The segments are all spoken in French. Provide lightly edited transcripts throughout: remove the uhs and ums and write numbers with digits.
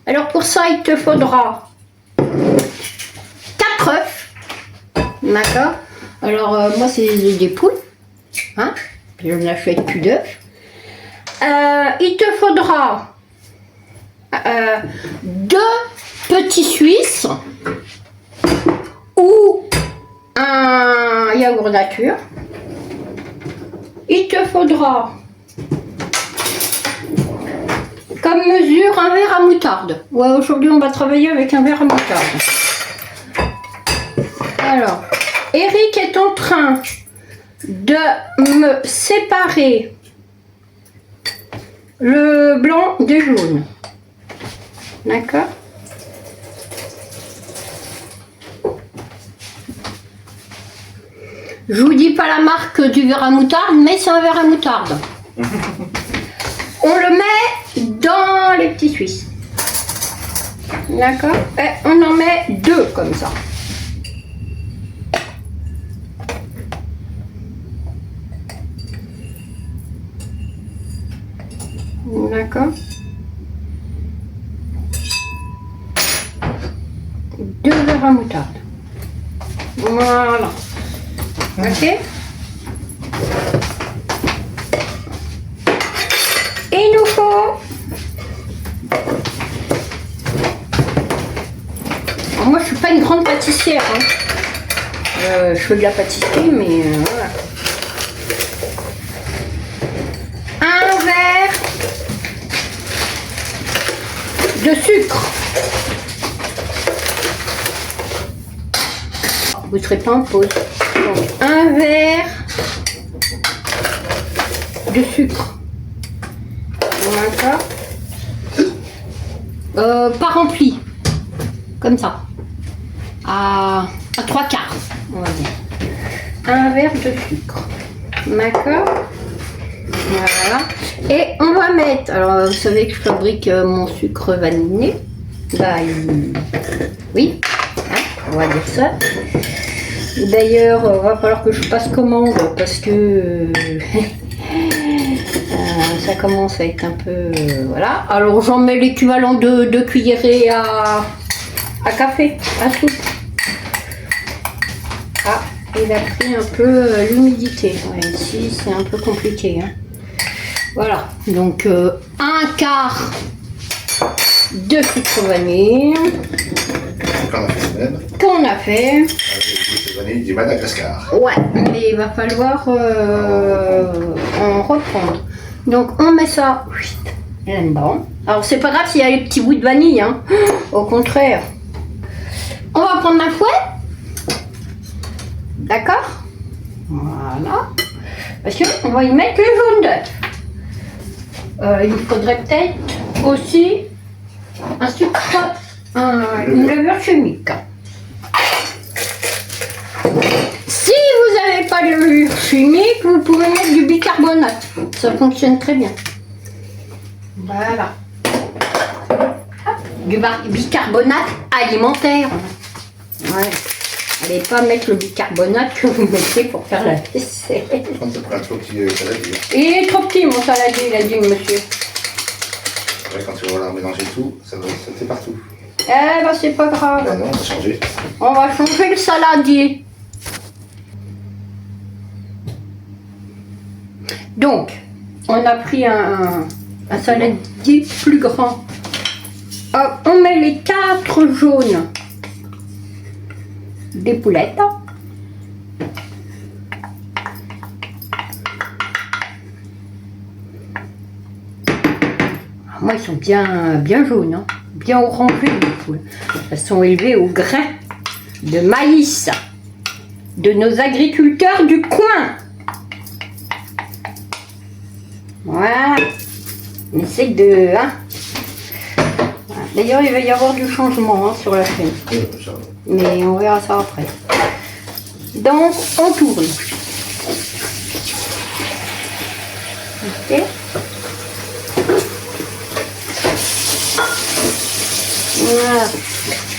Alors pour ça, il te faudra 4 œufs. D'accord. Alors moi, c'est des poules. Hein, je n'achète plus d'œufs. Il te faudra 2 petits Suisses ou un yaourt nature. Il te faudra comme mesure un verre à moutarde. Ouais, aujourd'hui on va travailler avec un verre à moutarde. Alors, Eric est en train de me séparer le blanc des jaunes. D'accord? Je vous dis pas la marque du verre à moutarde, mais c'est un verre à moutarde. On le met dans les petits Suisses. D'accord? Et on en met 2 comme ça. D'accord? 2 verres à moutarde. Voilà. Ok? Et il nous faut... Alors moi je suis pas une grande pâtissière. Hein. Je fais de la pâtisserie, mais voilà. Un verre de sucre. Vous ne serez pas en pause. Donc, un verre de sucre. D'accord. Pas rempli. Comme ça. À 3/4. On va dire. Un verre de sucre. D'accord. Voilà. Et on va mettre. Alors, vous savez que je fabrique mon sucre vanillé. Bah, oui. Hein, on va dire ça. D'ailleurs, il va falloir que je passe commande parce que ça commence à être un peu... voilà. Alors j'en mets l'équivalent de 2 cuillerées à café, à soupe. Ah, il a pris un peu l'humidité. Ouais, ici, c'est un peu compliqué. Hein. Voilà. Donc, 1/4 de sucre vanille. Qu'on a fait. Du Madagascar. Ouais, mais il va falloir en reprendre. Donc on met ça là-dedans. Alors c'est pas grave s'il y a les petits bouts de vanille, hein. Au contraire. On va prendre un fouet. D'accord? Voilà. Parce qu'on va y mettre le jaune d'œuf. Il faudrait peut-être aussi un sucre, une levure chimique. Si vous n'avez pas de levure chimique, vous pouvez mettre du bicarbonate. Ça fonctionne très bien. Voilà. Du bicarbonate alimentaire. Ouais. Allez pas mettre le bicarbonate que vous mettez pour faire la vaisselle. On te prend un trop petit saladier. Il est trop petit mon saladier, il a dit monsieur. Ouais, quand tu vas leur mélanger tout, ça va sauter partout. Eh ben c'est pas grave. Ben non, on va changer. On va changer le saladier. Donc, on a pris un saladier plus grand. Hop, on met les 4 jaunes des poulettes. Moi, ils sont bien jaunes, hein, bien orangés, les poules. Elles sont élevées au grain de maïs de nos agriculteurs du coin. Voilà. On essaye de... Hein. Voilà. D'ailleurs, il va y avoir du changement hein, sur la chaîne. Mais on verra ça après. Donc, on tourne. Ok. Voilà.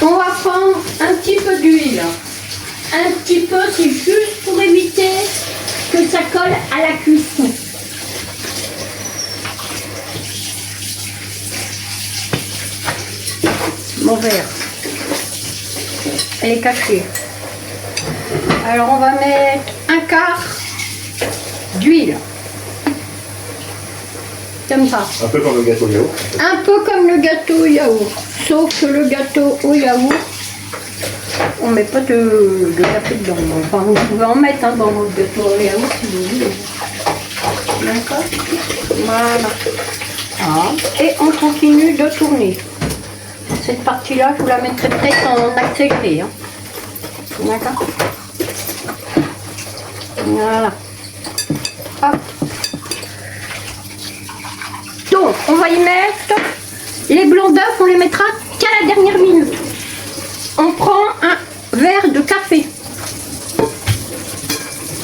On va prendre un petit peu d'huile. Un petit peu, c'est juste pour éviter que ça colle à la cuisson. mon verre. Elle est cachée. Alors on va mettre un quart d'huile. Comme ça. Un peu comme le gâteau yaourt. Un peu comme le gâteau au yaourt. Sauf que le gâteau au yaourt, on met pas de café dedans. Enfin, vous pouvez en mettre hein, dans votre gâteau au yaourt si vous voulez. D'accord. Voilà. Ah. Et on continue de tourner. Cette partie-là, je vous la mettrai peut-être en accéléré. Hein. D'accord. Voilà. Hop. Donc, on va y mettre les blancs d'œufs, on les mettra qu'à la dernière minute. On prend un verre de café.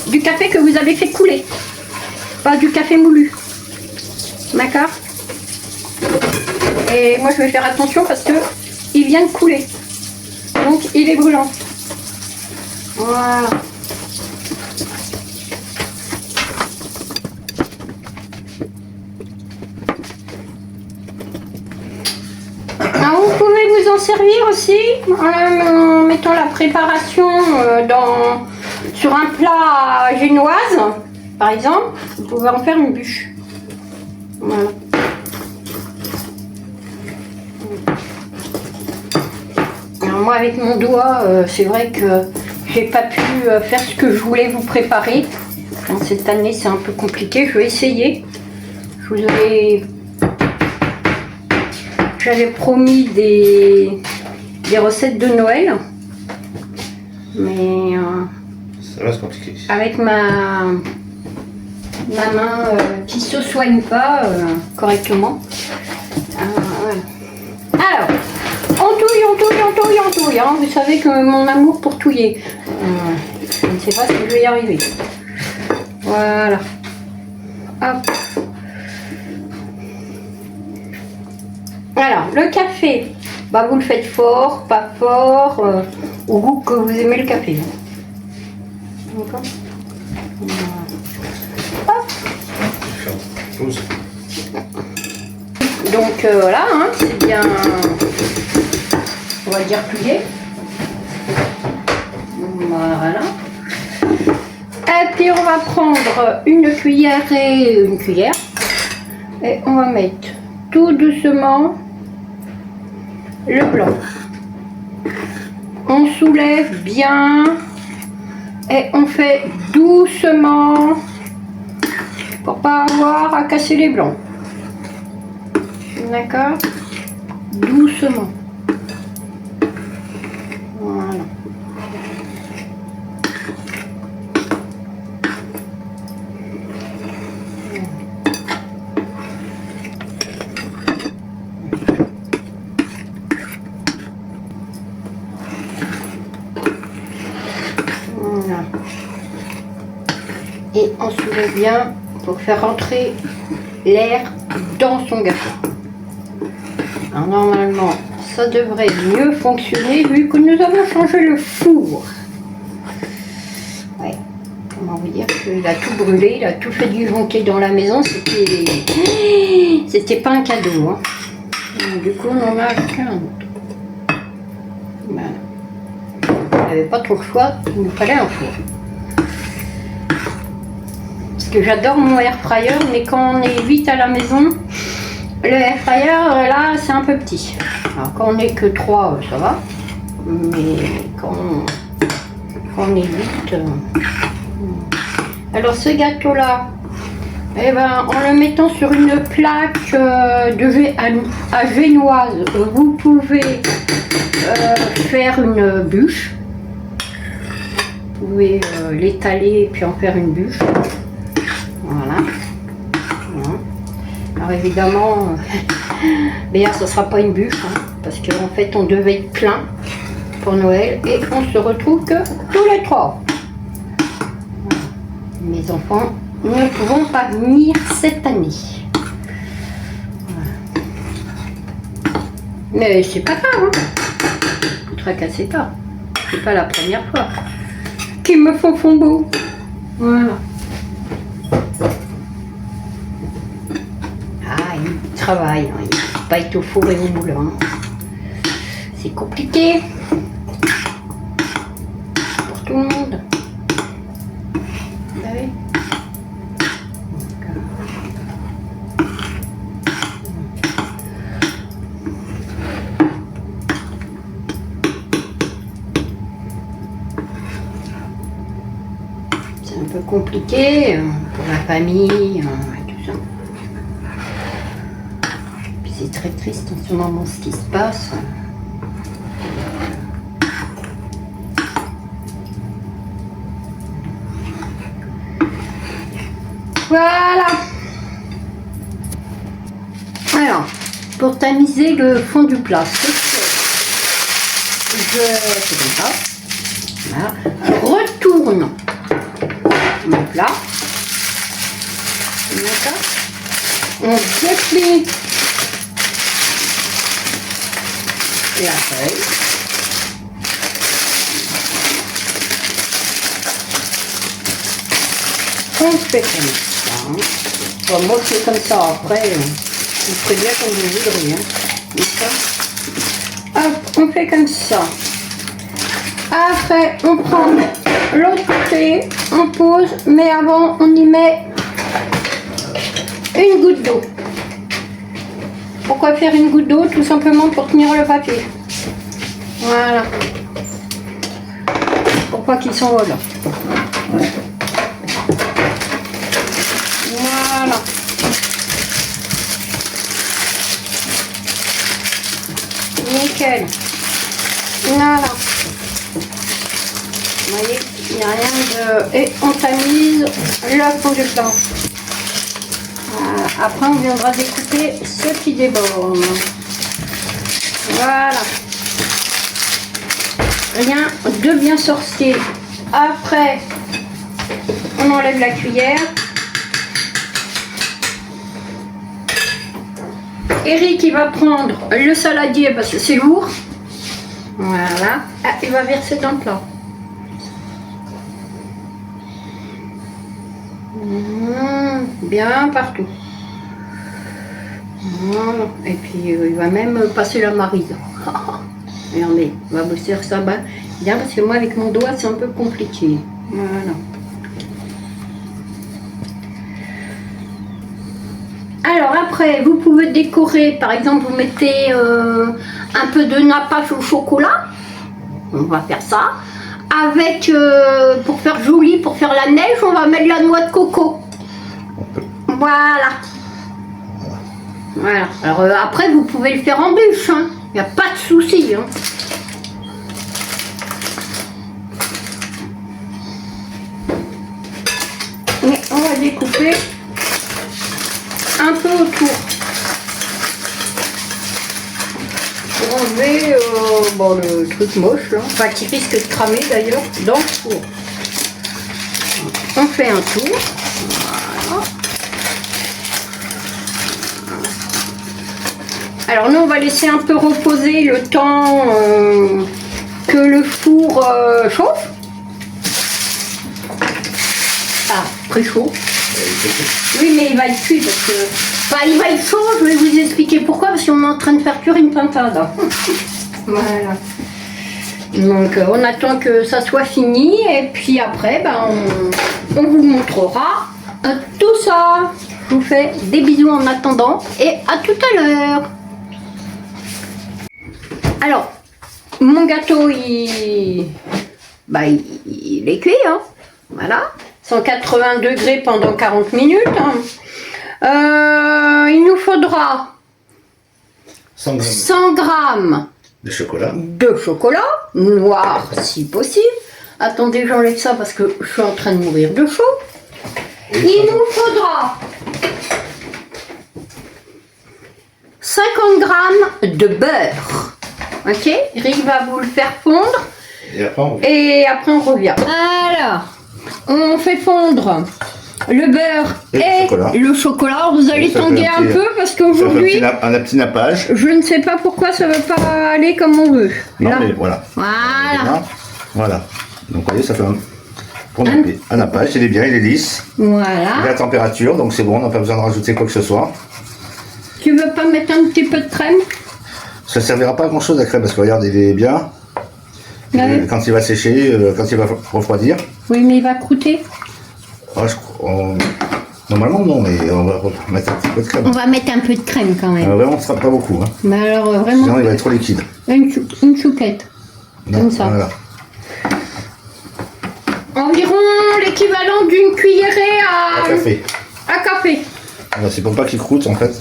Du café que vous avez fait couler. Pas du café moulu. D'accord? Et moi, je vais faire attention parce que il vient de couler. Donc, il est brûlant. Voilà. Alors, vous pouvez vous en servir aussi en mettant la préparation sur un plat génoise, par exemple. Vous pouvez en faire une bûche. Voilà. Alors moi, avec mon doigt, c'est vrai que j'ai pas pu faire ce que je voulais vous préparer. Donc, cette année, c'est un peu compliqué. Je vais essayer. J'avais promis des recettes de Noël, mais ça va se compliquer. avec ma main qui se soigne pas correctement. Voilà. Alors, on touille, hein. Vous savez que mon amour pour touiller. Je ne sais pas si je vais y arriver. Voilà. Hop. Alors, le café, bah, vous le faites fort, pas fort, au goût que vous aimez le café. D'accord. Pause. Donc voilà, hein, c'est bien, on va dire plié. Voilà. Et puis on va prendre une cuillère et une cuillère. Et on va mettre tout doucement le blanc. On soulève bien et on fait doucement pour pas avoir à casser les blancs. D'accord? Doucement. Voilà. Voilà. Et on soulève bien pour faire rentrer l'air dans son gâteau. Alors normalement, ça devrait mieux fonctionner vu que nous avons changé le four. Ouais, comment vous dire qu'il a tout brûlé, il a tout fait disjoncter dans la maison, c'était pas un cadeau. Hein. Donc, du coup, on en a acheté un autre. Voilà. Il n'y avait pas trop le choix, il nous fallait un four. Parce que j'adore mon air fryer, mais quand on est vite à la maison, le air fryer, là, c'est un peu petit. Alors, quand on n'est que 3, ça va. Mais quand on est vite... Alors, ce gâteau-là, eh ben, en le mettant sur une plaque à génoise, vous pouvez faire une bûche. Vous pouvez l'étaler et puis en faire une bûche. Voilà. Alors évidemment, Béa, ce ne sera pas une bûche, hein, parce qu'en fait, on devait être plein pour Noël et on se retrouve que tous les 3. Mes enfants ne pourront pas venir cette année. Voilà. Mais c'est pas grave, hein. Ne tracassez pas. C'est pas la première fois qu'ils me font beau. Voilà. Ah, il travaille, hein. Il ne faut pas être au four et au moulin. C'est compliqué pour tout le monde. Bah oui. C'est un peu compliqué pour la famille et tout ça. Puis c'est très triste en ce moment ce qui se passe. Voilà. Alors, pour tamiser le fond du plat, je fais comme ça. Voilà. Je retourne mon plat. D'accord. On déplie la feuille. On fait comme ça. Bon, moi je fais comme ça après. Vous ferez bien comme vous voudrez. Hein. Hop, on fait comme ça. Après, on prend l'autre côté, on pose, mais avant, on y met une goutte d'eau. Pourquoi faire une goutte d'eau? Tout simplement pour tenir le papier. Voilà. Pour pas qu'il s'envole. Voilà. Nickel. Voilà. Vous voyez, il n'y a rien de... Et on tamise le fond du plat. Voilà. Après, on viendra découper ce qui déborde. Voilà. Rien de bien sorcier. Après, on enlève la cuillère. Eric, il va prendre le saladier parce que c'est lourd. Voilà. Ah, il va verser dans le plat. Bien partout. Voilà. Et puis, il va même passer la marise. Regardez, on va bosser ça bien parce que moi, avec mon doigt, c'est un peu compliqué. Voilà. Alors après, vous pouvez décorer, par exemple, vous mettez un peu de nappage au chocolat, on va faire ça, avec, pour faire joli, pour faire la neige, on va mettre la noix de coco. Voilà. Voilà. Alors après, vous pouvez le faire en bûche, hein. Il n'y a pas de souci. Hein. Mais on va découper un peu autour pour enlever bon, le truc moche là, enfin qui risque de cramer d'ailleurs dans le four. On fait un tour. Voilà. Alors nous on va laisser un peu reposer le temps que le four chauffe. Ah, très chaud. Oui, mais il va être cuit parce que... Enfin, il va être chaud, je vais vous expliquer pourquoi, parce qu'on est en train de faire cuire une pintade. Voilà. Donc, on attend que ça soit fini, et puis après, ben, on vous montrera tout ça. Je vous fais des bisous en attendant, et à tout à l'heure. Alors, mon gâteau, il est cuit, hein. Voilà. 180 degrés pendant 40 minutes. Il nous faudra 100 grammes de chocolat noir si possible. Attendez, j'enlève ça parce que je suis en train de mourir de chaud. Il nous faudra 50 grammes de beurre. Ok, Rick va vous le faire fondre. Et après on revient. Alors, on fait fondre le beurre et le chocolat. Vous allez tanguer un peu parce qu'aujourd'hui, un petit nappage. Je ne sais pas pourquoi ça ne veut pas aller comme on veut. Non, là. Mais voilà. Voilà. Voilà. Donc, vous voyez, ça fait un nappage. Il est bien, il est lisse. Voilà. Il est à température, donc c'est bon, on n'a pas besoin de rajouter quoi que ce soit. Tu veux pas mettre un petit peu de crème? Ça ne servira pas à grand chose la crème parce que regarde, il est bien. Ouais. Quand il va sécher, quand il va refroidir. Oui, mais il va croûter. Ah, normalement, non, mais on va mettre un petit peu de crème. On va mettre un peu de crème quand même. Vraiment, ce sera pas beaucoup. Hein. Mais alors, vraiment, Sinon, il va être trop liquide. une chouquette. Non, Comme ça. Voilà. Environ l'équivalent d'une cuillerée Un café. à café. Voilà, c'est pour pas qu'il croûte en fait.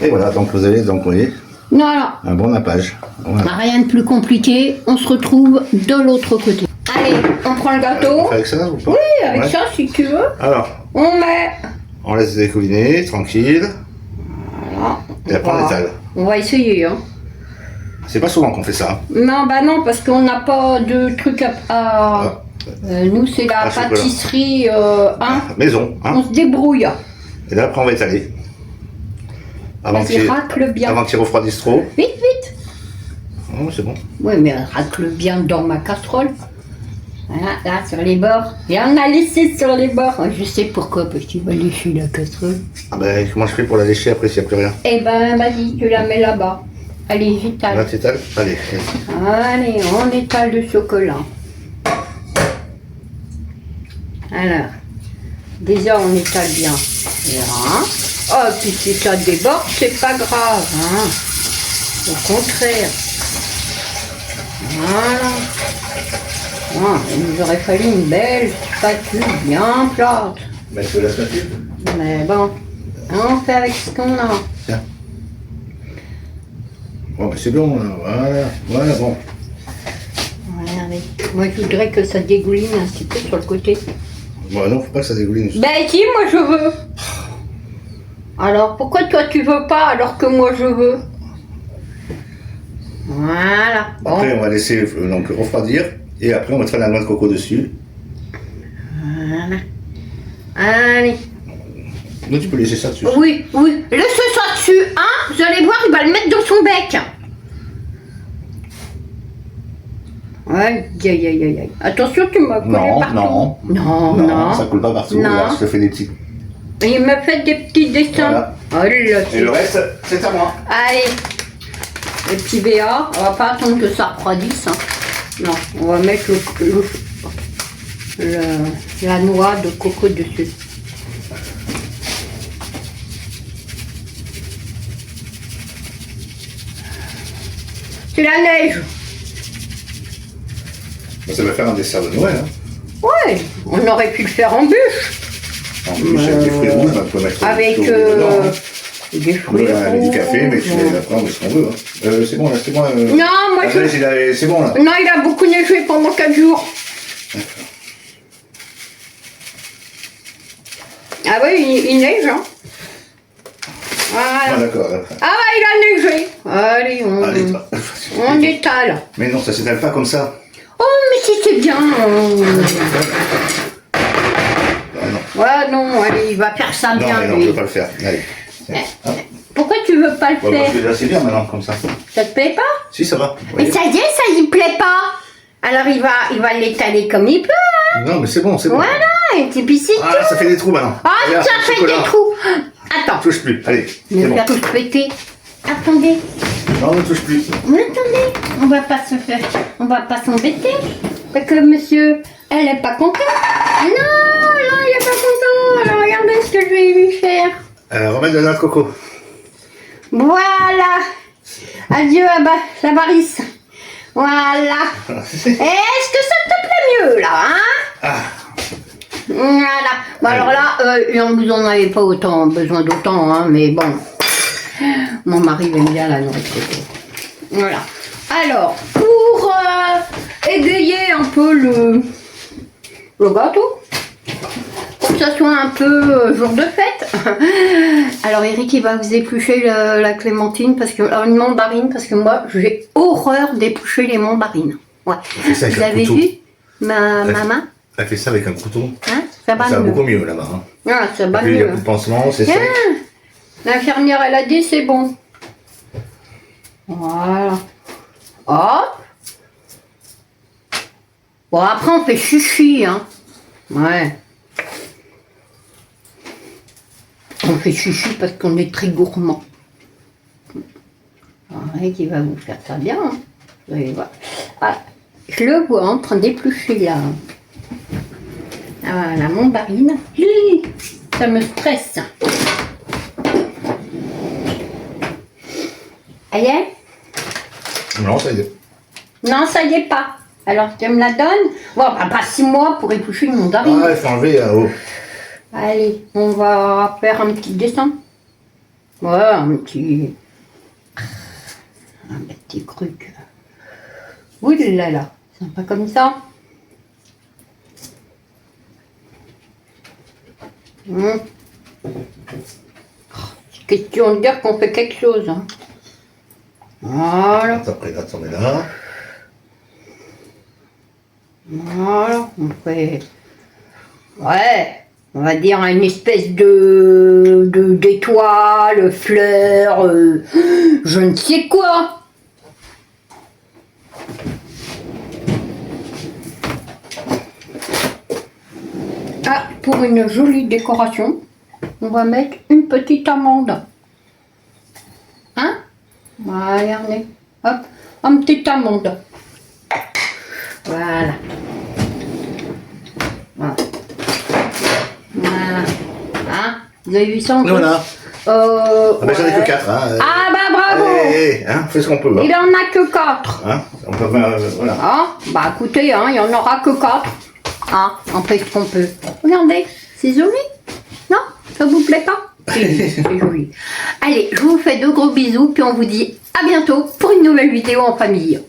Et voilà, donc vous avez donc, vous voyez, Voilà. un bon nappage. Voilà. Rien de plus compliqué. On se retrouve de l'autre côté. Allez, on prend le gâteau. Avec ça ou pas? Oui, avec Ouais. ça si tu veux. Alors, On met. on laisse découliner, tranquille. Voilà. Et après on étale. On va essayer. Hein. C'est pas souvent qu'on fait ça. Non, bah non, parce qu'on n'a pas de truc à. Ah. Nous, c'est la Chocolat. pâtisserie. Hein. Maison, hein. On se débrouille. Et là après on va étaler. Avant Vas-y, qu'il racle bien. avant qu'il refroidisse trop. Vite, vite. Oh, c'est bon. Ouais, mais racle bien dans ma casserole. Voilà, là, sur les bords. Et on a laissé sur les bords. Je sais pourquoi, parce qu'il va lécher la casserole. Ah ben, comment je fais pour la lécher après s'il n'y a plus rien? Eh ben, vas-y, tu la mets là-bas. Allez, Là j'étale. t'étales. Allez. Allez, on étale le chocolat. Alors, déjà, on étale bien. Là. Oh, puis si ça déborde, c'est pas grave. Hein. Au contraire. Voilà. Ah, il nous aurait fallu une belle spatule bien plate. Ben, tu veux la spatule? Mais bon, on fait avec ce qu'on a. Tiens. Bon, ben c'est bon, là. Voilà. Voilà, bon. Regardez. Moi, je voudrais que ça dégouline un petit peu sur le côté. Bon, non, faut pas que ça dégouline. Ben si, moi je veux. Alors, pourquoi toi tu veux pas alors que moi je veux? Voilà. Bon. Après, on va laisser donc refroidir. Et après, on mettra la noix de coco dessus. Voilà. Allez. Donc, tu peux laisser ça dessus. Oui, oui. Laissez ça dessus, hein. Vous allez voir, il va le mettre dans son bec. Aïe, aïe, aïe, aïe. Attention, tu m'as collé Non, partout. non. Non, non. ça coule pas partout. Non. Regarde, je te fais des petits. Il m'a fait des petits dessins. Voilà. Oh là, Et c'est- le reste, c'est à moi. Allez. Les petits BA. On va pas attendre que ça refroidisse. Hein. Non, on va mettre la noix de coco dessus. C'est la neige. Ça va faire un dessert de Noël. Hein. Ouais, on aurait pu le faire en bûche. En plus, avec des fruits rouges, on peut mettre Avec du dedans, hein. des fruits Ouais, avec du café, mais rouges. après on met ce qu'on veut. Hein. C'est bon là, c'est bon. Non, moi je... C'est bon là. Non, il a beaucoup neigé pendant 4 jours. Ah oui, il neige, hein. Ah, Voilà. d'accord. Ah bah, il a neigé. Allez, Allez, on étale. Mais non, ça s'étale pas comme ça. Oh, mais si c'est bien. Ah, non, Ouais, non, allez, il va faire ça non, bien, mais non, lui. je veux pas le faire. Allez. Tiens. Hop. Pourquoi tu veux pas le Ouais, parce faire? que là, c'est bien maintenant, comme ça. Ça te plaît pas? Si, ça va. Mais ça y est, ça y plaît pas. Alors il va l'étaler comme il peut. Hein. Non, mais c'est bon, c'est bon. Voilà, et puis c'est tout. Ah, ça fait des trous maintenant. Ah, Regarde, ça le fait chocolat. des trous. Attends, Touche plus. Allez, c'est me bon. faire tout péter. Attendez, Non, ne touche plus. mais attendez, on va pas se faire, on va pas s'embêter. Parce que monsieur, elle est pas contente. Non, non, il est pas content. Alors regardez ce que je vais lui faire. Remettre de la noix de coco. Voilà. Adieu à l'avarice. Voilà. Est-ce que ça te plaît mieux là, hein? Ah, Voilà. Bon, alors là, vous en avez pas autant besoin d'autant, hein, mais bon. Mon mari aime bien la nourriture. Voilà. Alors, pour égayer un peu le gâteau, pour que ça soit un peu jour de fête. Alors Eric, il va vous éplucher la clémentine, parce que une mandarine, parce que moi, j'ai horreur d'éplucher les mandarines. Ouais. fait ça avec Vous un avez couteau. vu ma main? elle fait ça avec un couteau. Hein, ça va Ça va mieux. beaucoup mieux là-bas. Hein. Ah, ça va Puis, il y a mieux. plus de pansement, c'est Ah, sec. l'infirmière, elle a dit c'est bon. Voilà. Hop. Bon, après, on fait chichi, hein. Ouais. On fait chichi parce qu'on est très gourmand. Et qui va vous faire ça bien. Hein. Vous allez voir. Ah, je le vois en train d'éplucher là. Ah, la mandarine. Hi, ça me stresse. Elle y est? Non, ça y est. Non, ça y est pas. Alors, tu me la donnes? Bon, bah, pas 6 mois pour éplucher une mandarine. Ah, il faut enlever là-haut. Allez, on va faire un petit dessin. Ouais, un petit truc. Ouh là là, c'est pas comme ça. C'est question de dire qu'on fait quelque chose. Hein. Voilà. Après, attendez là. Voilà, on fait. Ouais, on va dire une espèce d'étoile, fleur, je ne sais quoi. Ah, pour une jolie décoration, on va mettre une petite amande. Hein? Regardez. Hop, une petite amande. Voilà. Voilà. Voilà. Hein? Vous avez vu ça en Voilà. Ah ben, j'en ai que 4. Hein. Ah bah bravo! Hein, fais ce qu'on peut. Hein. Il en a que 4. Hein, on peut, voilà. Ah, bah écoutez, hein, il n'y en aura que 4. Ah, on fait ce qu'on peut. Regardez, c'est joli. Non? Ça vous plaît pas? C'est joli. Allez, je vous fais de gros bisous, puis on vous dit à bientôt pour une nouvelle vidéo en famille.